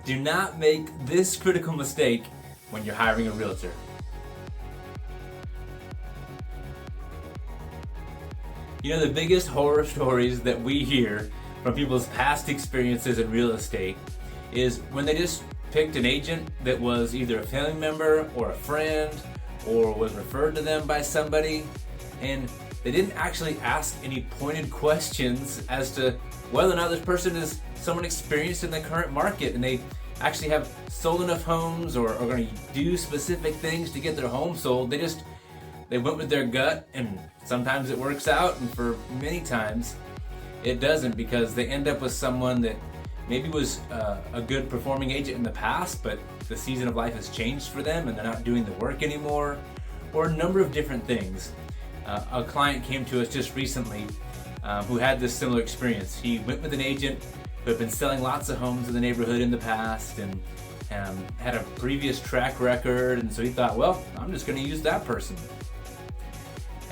Do not make this critical mistake when you're hiring a realtor. You know, the biggest horror stories that we hear from people's past experiences in real estate is when they just picked an agent that was either a family member or a friend or was referred to them by somebody, and they didn't actually ask any pointed questions as to whether or not this person is someone experienced in the current market and they actually have sold enough homes or are going to do specific things to get their home sold. They went with their gut, and sometimes it works out, and for many times it doesn't, because they end up with someone that maybe was a good performing agent in the past, but the season of life has changed for them and they're not doing the work anymore, or a number of different things. A client came to us just recently who had this similar experience. He went with an agent who had been selling lots of homes in the neighborhood in the past and had a previous track record, and so he thought, well, I'm just going to use that person.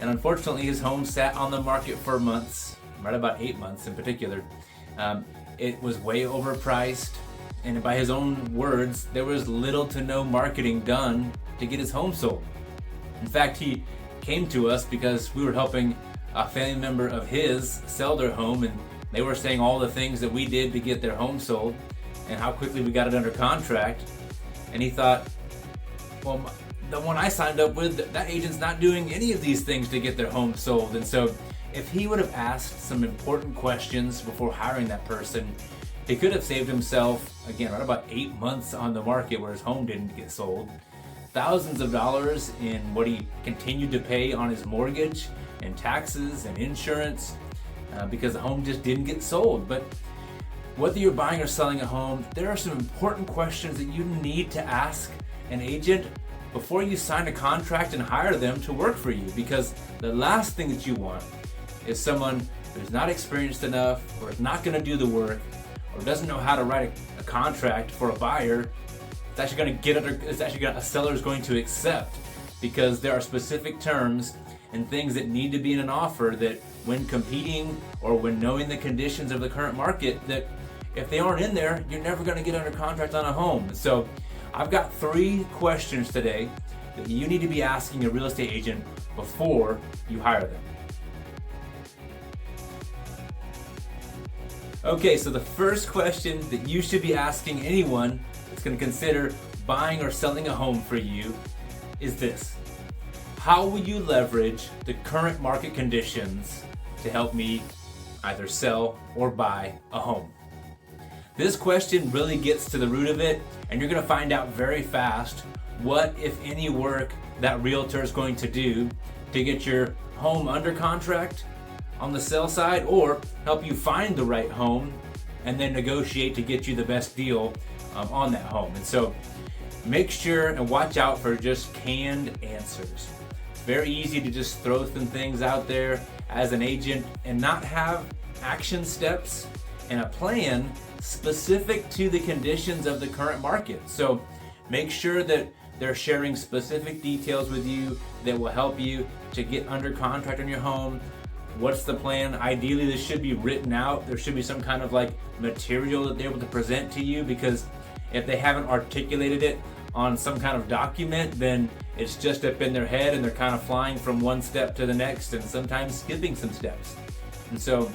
And unfortunately, his home sat on the market for months, right about 8 months in particular. It was way overpriced, and by his own words, there was little to no marketing done to get his home sold. In fact, he came to us because we were helping a family member of his sell their home, and they were saying all the things that we did to get their home sold and how quickly we got it under contract. And he thought, well, the one I signed up with, that agent's not doing any of these things to get their home sold. And so if he would have asked some important questions before hiring that person, he could have saved himself, again, right about 8 months on the market where his home didn't get sold, thousands of dollars in what he continued to pay on his mortgage and taxes and insurance because the home just didn't get sold. But whether you're buying or selling a home, there are some important questions that you need to ask an agent before you sign a contract and hire them to work for you, because the last thing that you want is someone who's not experienced enough, or is not going to do the work, or doesn't know how to write a contract for a buyer. It's actually going to get under. It's actually a seller is going to accept, because there are specific terms and things that need to be in an offer that, when competing or when knowing the conditions of the current market, that if they aren't in there, you're never going to get under contract on a home. So I've got 3 questions today that you need to be asking a real estate agent before you hire them. Okay, so the first question that you should be asking anyone that's going to consider buying or selling a home for you is this: how will you leverage the current market conditions to help me either sell or buy a home? This question really gets to the root of it, and you're going to find out very fast what, if any, work that realtor is going to do to get your home under contract on the sell side, or help you find the right home and then negotiate to get you the best deal on that home. And so make sure and watch out for just canned answers. It's very easy to just throw some things out there as an agent and not have action steps and a plan specific to the conditions of the current market. So make sure that they're sharing specific details with you that will help you to get under contract on your home. What's the plan? Ideally, this should be written out. There should be some kind of material that they're able to present to you, because if they haven't articulated it on some kind of document, then it's just up in their head and they're kind of flying from one step to the next and sometimes skipping some steps. And so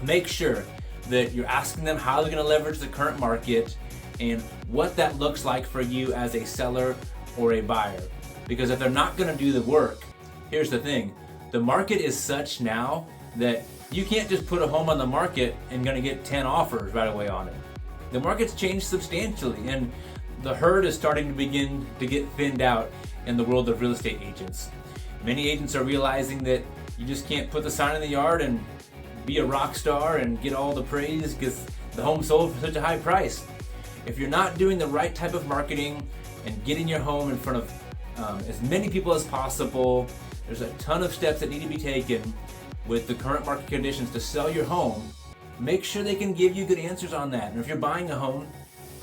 make sure that you're asking them how they're going to leverage the current market and what that looks like for you as a seller or a buyer. Because if they're not going to do the work, here's the thing: the market is such now that you can't just put a home on the market and going to get 10 offers right away on it. The market's changed substantially, and the herd is starting to begin to get thinned out in the world of real estate agents. Many agents are realizing that you just can't put the sign in the yard and be a rock star and get all the praise because the home sold for such a high price. If you're not doing the right type of marketing and getting your home in front of as many people as possible, there's a ton of steps that need to be taken with the current market conditions to sell your home. Make sure they can give you good answers on that. And if you're buying a home,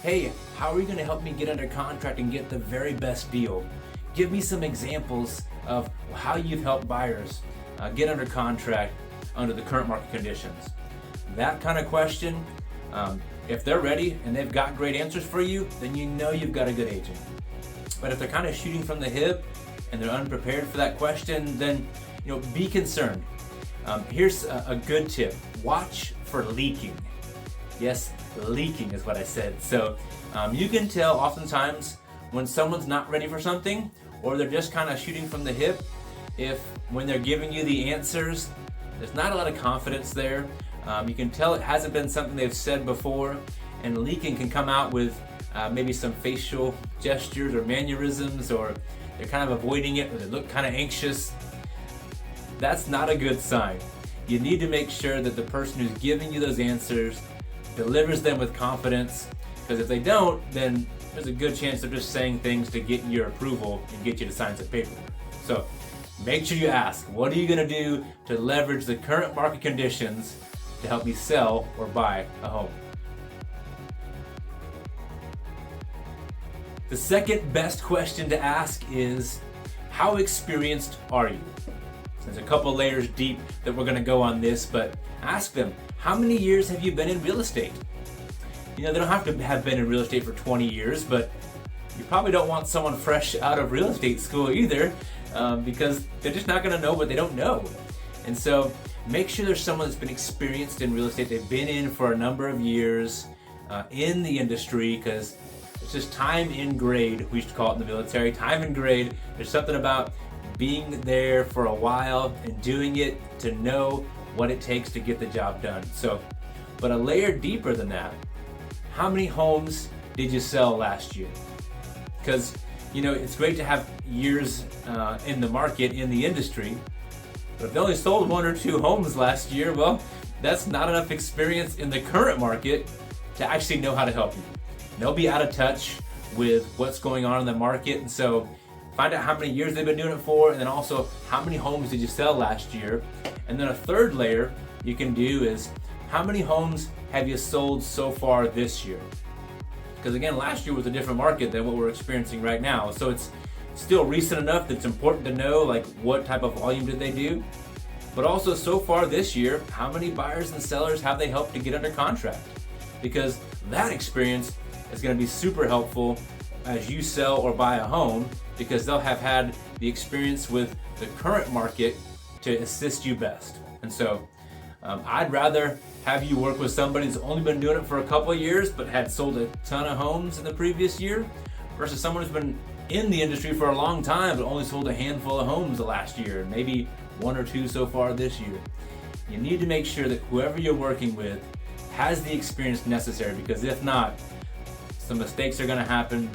hey, how are you going to help me get under contract and get the very best deal? Give me some examples of how you've helped buyers get under contract under the current market conditions. That kind of question If they're ready and they've got great answers for you, then you know you've got a good agent. But if they're kind of shooting from the hip and they're unprepared for that question, then be concerned. Here's a good tip. Watch for leaking. Yes, leaking is what I said. So you can tell oftentimes when someone's not ready for something, or they're just kind of shooting from the hip, if when they're giving you the answers, there's not a lot of confidence there. You can tell it hasn't been something they've said before, and leaking can come out with maybe some facial gestures or mannerisms, or they're kind of avoiding it, or they look kind of anxious. That's not a good sign. You need to make sure that the person who's giving you those answers delivers them with confidence, because if they don't, then there's a good chance they're just saying things to get your approval and get you to sign some paperwork. So make sure you ask, what are you going to do to leverage the current market conditions to help me sell or buy a home? The second best question to ask is, how experienced are you? There's a couple layers deep that we're going to go on this, but ask them, how many years have you been in real estate? They don't have to have been in real estate for 20 years, but you probably don't want someone fresh out of real estate school either, because they're just not going to know what they don't know. And so make sure there's someone that's been experienced in real estate. They've been in for a number of years in the industry, because it's just time in grade. We used to call it in the military, time in grade. There's something about being there for a while and doing it to know what it takes to get the job done. So, but a layer deeper than that, how many homes did you sell last year? Because it's great to have years in the market, in the industry, but if they only sold 1 or 2 homes last year, well, that's not enough experience in the current market to actually know how to help you. They'll be out of touch with what's going on in the market, and so find out how many years they've been doing it for, and then also how many homes did you sell last year. And then a third layer you can do is, how many homes have you sold so far this year? Because again, last year was a different market than what we're experiencing right now. So it's still recent enough that it's important to know like what type of volume did they do. But also so far this year, how many buyers and sellers have they helped to get under contract? Because that experience is going to be super helpful as you sell or buy a home, because they'll have had the experience with the current market to assist you best. And so I'd rather have you work with somebody who's only been doing it for a couple of years but had sold a ton of homes in the previous year, versus someone who's been in the industry for a long time but only sold a handful of homes the last year, and maybe 1 or 2 so far this year. You need to make sure that whoever you're working with has the experience necessary, because if not, some mistakes are going to happen.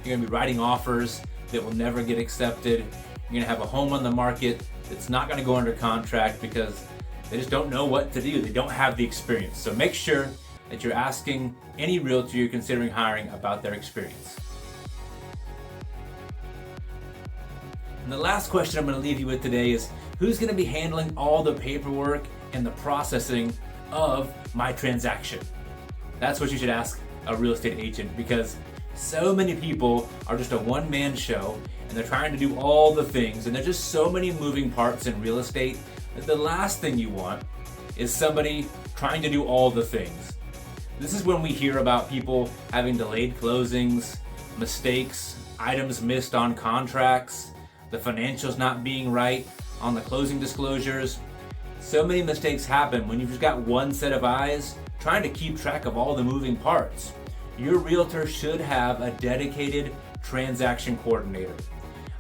You're going to be writing offers that will never get accepted. You're going to have a home on the market that's not going to go under contract because they just don't know what to do. They don't have the experience. So make sure that you're asking any realtor you're considering hiring about their experience. And the last question I'm going to leave you with today is, who's going to be handling all the paperwork and the processing of my transaction? That's what you should ask a real estate agent, because so many people are just a one-man show and they're trying to do all the things, and there's just so many moving parts in real estate that the last thing you want is somebody trying to do all the things. This is when we hear about people having delayed closings, mistakes, items missed on contracts, the financials not being right on the closing disclosures. So many mistakes happen when you've just got one set of eyes trying to keep track of all the moving parts. Your realtor should have a dedicated transaction coordinator.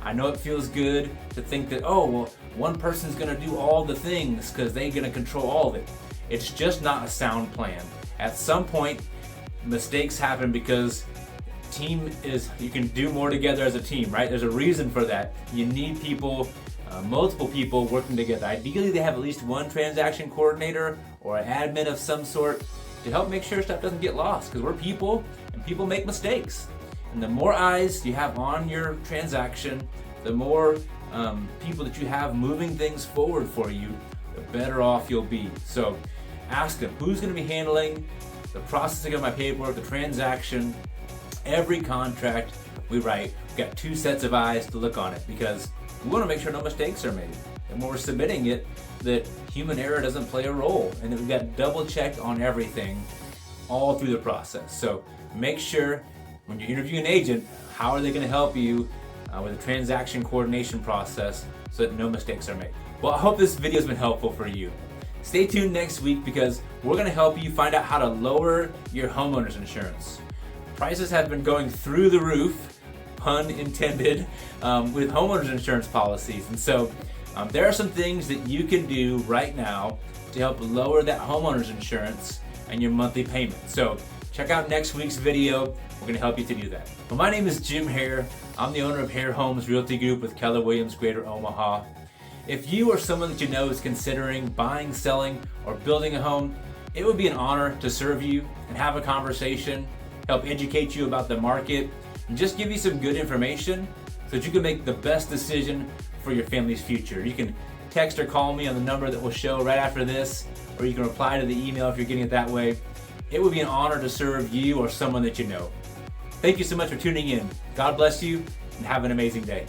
I know it feels good to think that, oh, well, one person's going to do all the things because they're going to control all of it. It's just not a sound plan. At some point, mistakes happen because you can do more together as a team, right? There's a reason for that. You need people, multiple people working together. Ideally, they have at least one transaction coordinator or an admin of some sort to help make sure stuff doesn't get lost, because we're people and people make mistakes. And the more eyes you have on your transaction, the more people that you have moving things forward for you, the better off you'll be. So ask them, who's going to be handling the processing of my paperwork, the transaction, every contract we write. We've got 2 sets of eyes to look on it, because we want to make sure no mistakes are made. And when we're submitting it, that human error doesn't play a role, and that we've got double checked on everything all through the process. So make sure when you're interviewing an agent, how are they going to help you with the transaction coordination process so that no mistakes are made. Well, I hope this video has been helpful for you. Stay tuned next week because we're going to help you find out how to lower your homeowner's insurance. Prices have been going through the roof, pun intended, with homeowners insurance policies. And so there are some things that you can do right now to help lower that homeowner's insurance and your monthly payment. So check out next week's video. We're going to help you to do that. Well, my name is Jim Hare. I'm the owner of Hare Homes Realty Group with Keller Williams Greater Omaha. If you or someone that you know is considering buying, selling, or building a home, it would be an honor to serve you and have a conversation, help educate you about the market, and just give you some good information so that you can make the best decision for your family's future. You can text or call me on the number that will show right after this, or you can reply to the email if you're getting it that way. It would be an honor to serve you or someone that you know. Thank you so much for tuning in. God bless you and have an amazing day.